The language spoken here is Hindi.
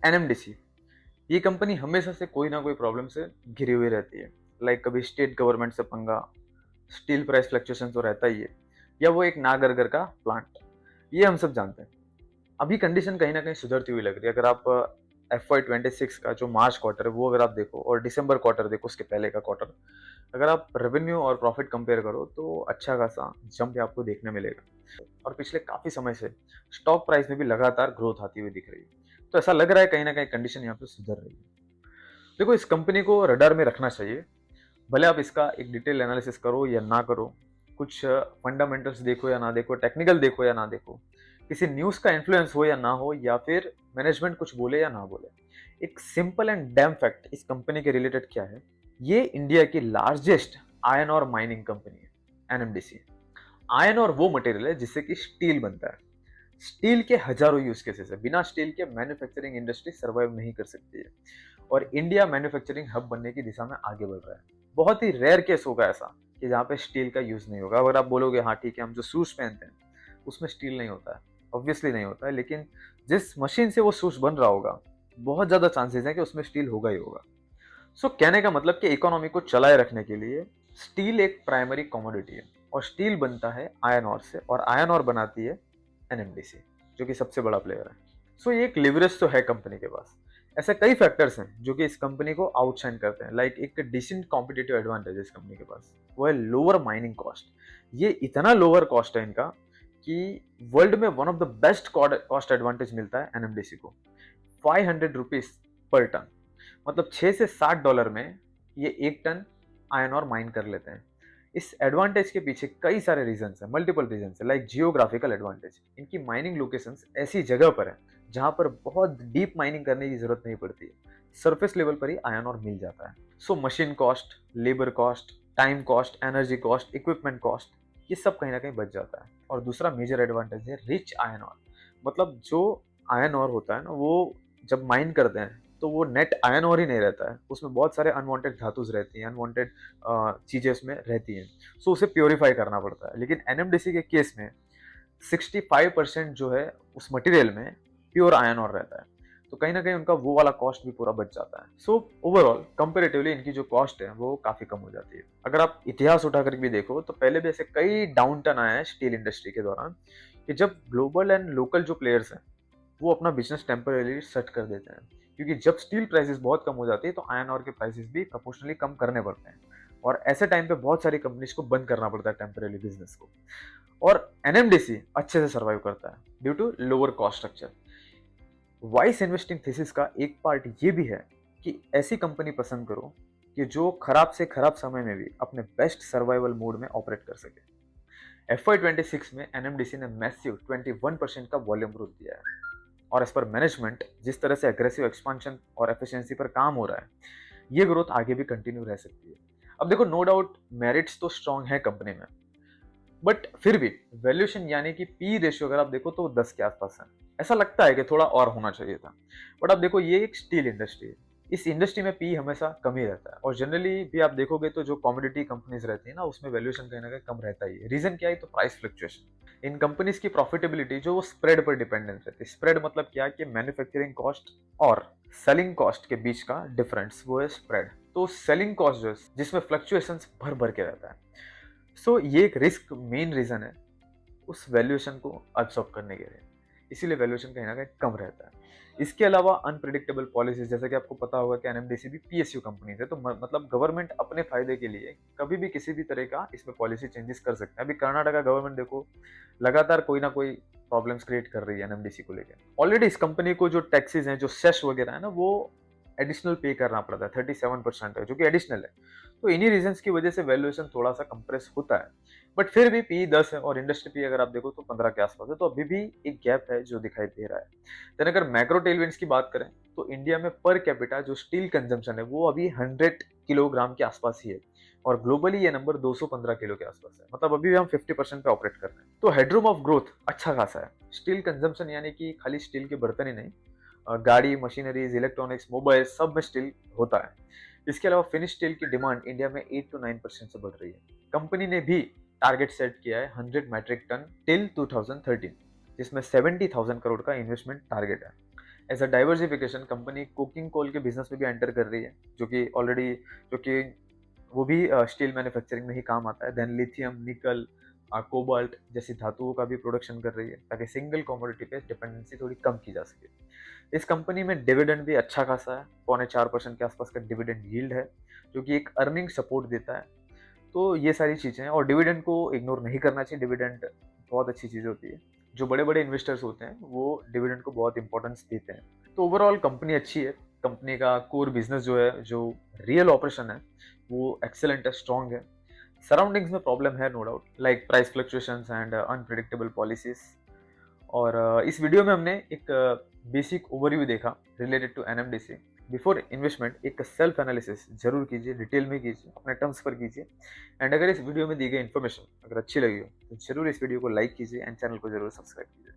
एनएमडीसी, ये कंपनी हमेशा से कोई ना कोई प्रॉब्लम से घिरी हुई रहती है। लाइक कभी स्टेट गवर्नमेंट से पंगा, स्टील प्राइस फ्लक्चुएशन तो रहता ही है, या वो एक नागरगर का प्लांट, ये हम सब जानते हैं। अभी कंडीशन कहीं ना कहीं सुधरती हुई लग रही है। अगर आप FY 26 का जो मार्च क्वार्टर है वो अगर आप देखो और दिसंबर क्वार्टर देखो, उसके पहले का क्वार्टर, अगर आप रेवेन्यू और प्रॉफिट कंपेयर करो तो अच्छा खासा जंप आपको देखने मिलेगा। और पिछले काफी समय से स्टॉक प्राइस में भी लगातार ग्रोथ आती हुई दिख रही है। तो ऐसा लग रहा है कहीं ना कहीं कंडीशन यहाँ पे सुधर रही है। देखो, इस कंपनी को रडार में रखना चाहिए। भले आप इसका एक डिटेल एनालिसिस करो या ना करो, कुछ फंडामेंटल्स देखो या ना देखो, टेक्निकल देखो या ना देखो, किसी न्यूज का इन्फ्लुएंस हो या ना हो, या फिर मैनेजमेंट कुछ बोले या ना बोले, एक सिंपल एंड डैम फैक्ट इस कंपनी के रिलेटेड क्या है, ये इंडिया की लार्जेस्ट आयरन और माइनिंग कंपनी है, एनएमडीसी। आयरन और वो मटेरियल है जिससे कि स्टील बनता है। स्टील के हजारों यूज केसेस है, बिना स्टील के मैन्युफैक्चरिंग इंडस्ट्री सर्वाइव नहीं कर सकती है। और इंडिया मैन्युफैक्चरिंग हब बनने की दिशा में आगे बढ़ रहा है। बहुत ही रेयर केस होगा ऐसा कि जहाँ पे स्टील का यूज नहीं होगा। अगर आप बोलोगे हाँ ठीक है, हम जो शूज पहनते हैं उसमें स्टील नहीं होता है, ऑब्वियसली नहीं होता है, लेकिन जिस मशीन से वो शूज बन रहा होगा, बहुत ज्यादा चांसेस है कि उसमें स्टील होगा ही होगा। सो कहने का मतलब कि इकोनॉमी को चलाए रखने के लिए स्टील एक प्राइमरी कमोडिटी है, और स्टील बनता है आयरन ऑर से, और आयरन ऑर बनाती है एनएमडीसी, जो कि सबसे बड़ा प्लेयर है। सो ये एक लिवरेज तो है कंपनी के पास। ऐसे कई फैक्टर्स हैं जो कि इस कंपनी को आउटशाइन करते हैं। लाइक एक डिसेंट कॉम्पिटिटिव एडवांटेज इस कंपनी के पास, वो है लोअर माइनिंग कॉस्ट। ये इतना लोअर कॉस्ट है इनका कि वर्ल्ड में one of the best cost advantage मिलता है एनएमडीसी को। 500 रुपीज पर टन, मतलब $6 से $7 में ये एक टन आयरन और माइन कर लेते हैं। इस एडवांटेज के पीछे कई सारे रीजन है, मल्टीपल रीजन है। लाइक जियोग्राफिकल एडवांटेज, इनकी माइनिंग लोकेशंस ऐसी जगह पर है जहां पर बहुत डीप माइनिंग करने की जरूरत नहीं पड़ती है, सरफेस लेवल पर ही आयरन और मिल जाता है। So machine cost, labour cost, time cost, energy cost, equipment cost, ये सब कहीं ना कहीं बच जाता है। और दूसरा मेजर एडवांटेज है रिच आयरन और, मतलब जो आयरन और होता है ना, वो जब माइन करते हैं तो वो नेट आयरन और ही नहीं रहता है, उसमें बहुत सारे अनवांटेड धातुज रहती हैं, अनवांटेड चीजें उसमें रहती हैं। सो उसे प्योरीफाई करना पड़ता है। लेकिन एनएमडीसी के केस में 65% जो है उस मटेरियल में प्योर आयरन और रहता है। तो कहीं ना कहीं उनका वो वाला कॉस्ट भी पूरा बच जाता है। सो ओवरऑल कंपेरेटिवली इनकी जो कॉस्ट है वो काफी कम हो जाती है। अगर आप इतिहास उठाकर भी देखो तो पहले भी ऐसे कई डाउन टर्न आए हैं स्टील इंडस्ट्री के दौरान, कि जब ग्लोबल एंड लोकल जो प्लेयर्स हैं वो अपना बिजनेस टेम्परेली सेट कर देते हैं। क्योंकि जब स्टील प्राइसेस बहुत कम हो जाती है तो आयरन और के प्राइसेस भी प्रोपोर्शनली कम करने पड़ते हैं, और ऐसे टाइम पे बहुत सारी कंपनीज को बंद करना पड़ता है टेम्परेली बिजनेस को। और एनएमडीसी अच्छे से सर्वाइव करता है due to lower cost structure. Wise investing thesis का एक पार्ट ये भी है कि ऐसी कंपनी पसंद करो कि जो खराब से खराब समय में भी अपने बेस्ट सर्वाइवल मोड में ऑपरेट कर सके। FY 26 में एनएमडीसी ने मैसिव 21% का वॉल्यूम ग्रोथ दिया है। और एज पर मैनेजमेंट जिस तरह से एग्रेसिव एक्सपांशन और एफिशिएंसी पर काम हो रहा है, ये ग्रोथ आगे भी कंटिन्यू रह सकती है। अब देखो, नो डाउट मेरिट्स तो स्ट्रांग है कंपनी में, बट फिर भी वैल्यूएशन यानी कि पी रेशियो अगर आप देखो तो 10 के आसपास है। ऐसा लगता है कि थोड़ा और होना चाहिए था, बट अब देखो ये एक स्टील इंडस्ट्री है, इस इंडस्ट्री में पी हमेशा कम ही रहता है। और जनरली भी आप देखोगे तो जो कमोडिटी कंपनीज रहती है ना, उसमें वैल्यूएशन कहीं ना कहीं कम रहता ही है। रीजन क्या है? तो प्राइस फ्लक्चुएशन। इन कंपनीज की प्रॉफिटेबिलिटी जो वो स्प्रेड पर डिपेंडेंट रहती है। स्प्रेड मतलब क्या, कि मैन्युफैक्चरिंग कॉस्ट और सेलिंग कॉस्ट के बीच का डिफरेंस, वो है स्प्रेड। तो सेलिंग कॉस्ट जो है जिसमें फ्लक्चुएशन भर भर के रहता है। सो ये एक रिस्क मेन रीजन है उस वैल्यूएशन को अब्सॉर्ब करने के लिए, इसीलिए वैल्यूएशन कहीं ना कहीं कम रहता है। इसके अलावा अनप्रिडिक्टेबल पॉलिसीज, जैसे कि आपको पता होगा कि एनएमडीसी भी पीएसयू कंपनी है, तो मतलब गवर्नमेंट अपने फायदे के लिए कभी भी किसी भी तरह का इसमें पॉलिसी चेंजेस कर सकते हैं। अभी कर्नाटका गवर्नमेंट देखो, लगातार कोई ना कोई प्रॉब्लम्स क्रिएट कर रही है एनएमडीसी को लेकर। ऑलरेडी इस कंपनी को जो टैक्सेस हैं, जो सेस वगैरह है ना, वो एडिशनल पे करना पड़ता है, 37% है, जो कि एडिशनल है। तो इन्हीं रीजंस की वजह से वैल्यूएशन थोड़ा सा कंप्रेस होता है। बट फिर भी पी 10 है, और इंडस्ट्री पी अगर आप देखो तो 15 के आसपास है। तो अभी भी एक गैप है जो दिखाई दे रहा है। देन अगर मैक्रो टेलविंड्स की बात करें तो इंडिया में पर कैपिटा जो स्टील कंजम्पशन है वो अभी 100 किलोग्राम के आसपास ही है, और ग्लोबली ये नंबर 215 किलो के आसपास है। मतलब अभी भी हम 50% पे ऑपरेट कर रहे हैं। तो हेडरूम ऑफ ग्रोथ अच्छा खासा है। स्टील कंजम्पशन यानी कि खाली स्टील के बर्तन ही नहीं, गाड़ी, मशीनरीज, इलेक्ट्रॉनिक्स, मोबाइल, सब में स्टील होता है। इसके अलावा फिनिश स्टील की डिमांड इंडिया में 8 to 9% से बढ़ रही है। कंपनी ने भी टारगेट सेट किया है 100 मैट्रिक टन टिल 2013, जिसमें 70,000 करोड़ का इन्वेस्टमेंट टारगेट है। As a diversification company coking coal के बिजनेस में भी एंटर कर रही है, जो कि वो भी स्टील मैन्युफैक्चरिंग में ही काम आता है। देन लिथियम, निकल, कोबाल्ट जैसी धातुओं का भी प्रोडक्शन कर रही है, ताकि सिंगल कमोडिटी पे डिपेंडेंसी थोड़ी कम की जा सके। इस कंपनी में डिविडेंड भी अच्छा खासा है, 4.25% के आसपास का डिविडेंड यील्ड है, जो कि एक अर्निंग सपोर्ट देता है। तो ये सारी चीज़ें हैं, और डिविडेंड को इग्नोर नहीं करना चाहिए। डिविडेंड बहुत अच्छी चीज़ होती है। जो बड़े बड़े इन्वेस्टर्स होते हैं वो डिविडेंड को बहुत इंपॉर्टेंस देते हैं। तो ओवरऑल कंपनी अच्छी है। कंपनी का कोर बिजनेस जो है, जो रियल ऑपरेशन है, वो एक्सेलेंट है, स्ट्रांग है। सराउंडिंग्स में प्रॉब्लम है no doubt, like price fluctuations and unpredictable policies. और इस वीडियो में हमने एक बेसिक ओवरव्यू देखा related to NMDC. Before investment एक सेल्फ एनालिसिस जरूर कीजिए, डिटेल में कीजिए, अपने टर्म्स पर कीजिए। एंड अगर इस वीडियो में दी गई इन्फॉर्मेशन अगर अच्छी लगी हो तो जरूर इस वीडियो को लाइक कीजिए एंड चैनल को जरूर सब्सक्राइब कीजिए।